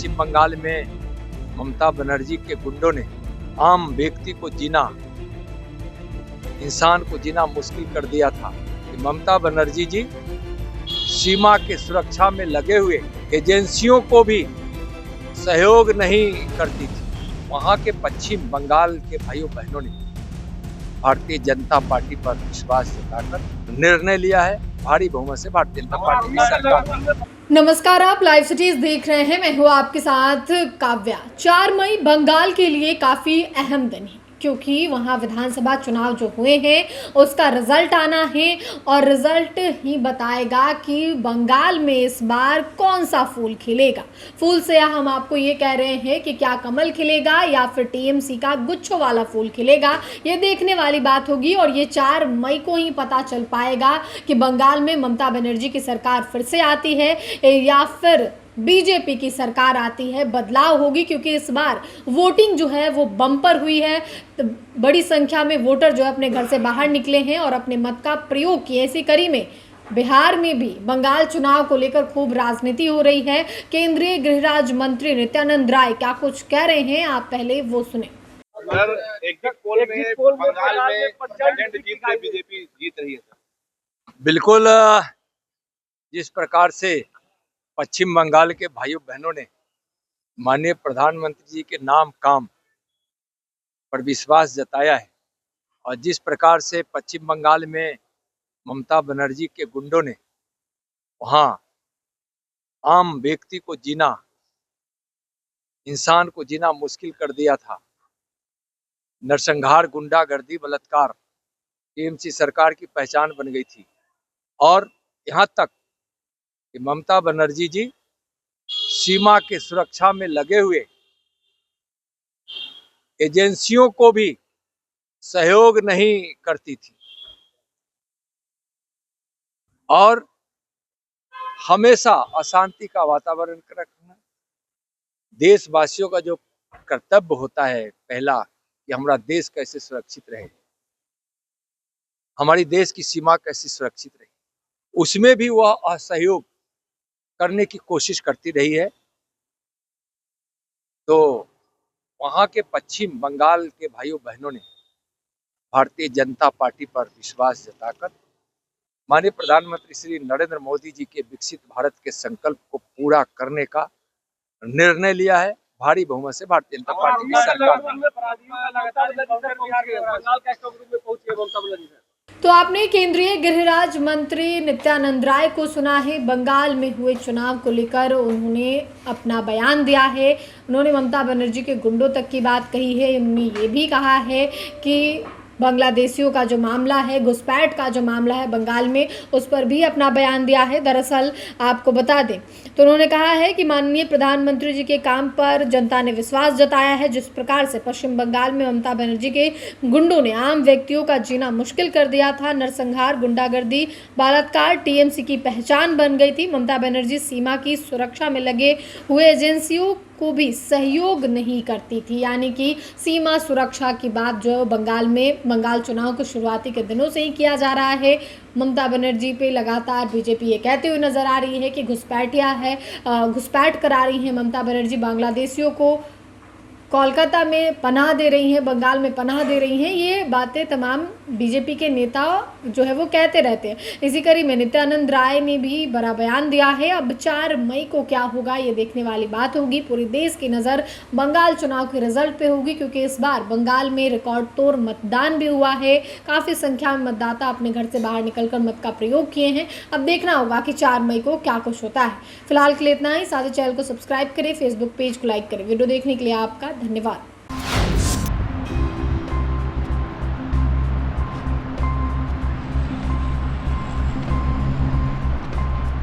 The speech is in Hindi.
पश्चिम बंगाल में ममता बनर्जी के गुंडों ने आम व्यक्ति को जीना, इंसान को जीना मुश्किल कर दिया था कि ममता बनर्जी जी सीमा की सुरक्षा में लगे हुए एजेंसियों को भी सहयोग नहीं करती थी। वहां के पश्चिम बंगाल के भाइयों बहनों ने भारतीय जनता पार्टी पर विश्वास जताकर निर्णय लिया है भारी बहुमत से भारतीय जनता पार्टी की सरकार। नमस्कार, आप लाइव सिटीज देख रहे हैं। मैं हूं आपके साथ काव्या। 4 मई बंगाल के लिए काफ़ी अहम दिन है क्योंकि वहां विधानसभा चुनाव जो हुए हैं उसका रिजल्ट आना है और रिजल्ट ही बताएगा कि बंगाल में इस बार कौन सा फूल खिलेगा। फूल से हम आपको ये कह रहे हैं कि क्या कमल खिलेगा या फिर टीएमसी का गुच्छों वाला फूल खिलेगा, ये देखने वाली बात होगी। और ये 4 मई को ही पता चल पाएगा कि बंगाल में ममता बनर्जी की सरकार फिर से आती है या फिर बीजेपी की सरकार आती है, बदलाव होगी। क्योंकि इस बार वोटिंग जो है वो बम्पर हुई है, तो बड़ी संख्या में वोटर जो है अपने घर से बाहर निकले हैं और अपने मत का प्रयोग किए। इसी कड़ी में बिहार में भी बंगाल चुनाव को लेकर खूब राजनीति हो रही है। केंद्रीय गृह राज्य मंत्री नित्यानंद राय क्या कुछ कह रहे हैं, आप पहले वो सुने। सर, एग्जिट पोल में बंगाल में प्रचंड जीत से बीजेपी जीत रही है सर। बिल्कुल, जिस प्रकार से पश्चिम बंगाल के भाइयों बहनों ने माननीय प्रधानमंत्री जी के नाम काम पर विश्वास जताया है और जिस प्रकार से पश्चिम बंगाल में ममता बनर्जी के गुंडों ने वहां आम व्यक्ति को जीना, इंसान को जीना मुश्किल कर दिया था। नरसंहार, गुंडागर्दी, बलात्कार टीएमसी सरकार की पहचान बन गई थी। और यहाँ तक कि ममता बनर्जी जी सीमा की सुरक्षा में लगे हुए एजेंसियों को भी सहयोग नहीं करती थी और हमेशा अशांति का वातावरण रखना। देशवासियों का जो कर्तव्य होता है पहला, कि हमारा देश कैसे सुरक्षित रहे, हमारी देश की सीमा कैसे सुरक्षित रहे, उसमें भी वह असहयोग करने की कोशिश करती रही है। तो वहां के पश्चिम बंगाल के भाइयों बहनों ने भारतीय जनता पार्टी पर विश्वास जताकर माननीय प्रधानमंत्री श्री नरेंद्र मोदी जी के विकसित भारत के संकल्प को पूरा करने का निर्णय लिया है भारी बहुमत से भारतीय जनता पार्टी की सरकार। तो आपने केंद्रीय गृह राज्य मंत्री नित्यानंद राय को सुना है। बंगाल में हुए चुनाव को लेकर उन्होंने अपना बयान दिया है। उन्होंने ममता बनर्जी के गुंडों तक की बात कही है। उन्होंने ये भी कहा है कि बांग्लादेशियों का जो मामला है, घुसपैठ का जो मामला है बंगाल में, उस पर भी अपना बयान दिया है। दरअसल आपको बता दें तो उन्होंने कहा है कि माननीय प्रधानमंत्री जी के काम पर जनता ने विश्वास जताया है। जिस प्रकार से पश्चिम बंगाल में ममता बनर्जी के गुंडों ने आम व्यक्तियों का जीना मुश्किल कर दिया था, नरसंहार, गुंडागर्दी, बलात्कार टीएमसी की पहचान बन गई थी। ममता बनर्जी सीमा की सुरक्षा में लगे हुए एजेंसियों को भी सहयोग नहीं करती थी। यानी कि सीमा सुरक्षा की बात जो बंगाल चुनाव के शुरुआती के दिनों से ही किया जा रहा है। ममता बनर्जी पे लगातार बीजेपी ये कहते हुए नजर आ रही है कि घुसपैठिया है, घुसपैठ करा रही है ममता बनर्जी, बांग्लादेशियों को कोलकाता में पनाह दे रही हैं, बंगाल में पनाह दे रही हैं। ये बातें तमाम बीजेपी के नेता जो है वो कहते रहते हैं। इसी कड़ी में नित्यानंद राय ने भी बड़ा बयान दिया है। अब 4 मई को क्या होगा ये देखने वाली बात होगी। पूरी देश की नज़र बंगाल चुनाव के रिजल्ट पे होगी क्योंकि इस बार बंगाल में रिकॉर्ड तोड़ मतदान भी हुआ है। काफ़ी संख्या में मतदाता अपने घर से बाहर निकलकर मत का प्रयोग किए हैं। अब देखना होगा कि 4 मई को क्या कुछ होता है। फिलहाल के लिए इतना ही। साथ ही चैनल को सब्सक्राइब करें, फेसबुक पेज को लाइक करें। वीडियो देखने के लिए आपका धन्यवाद।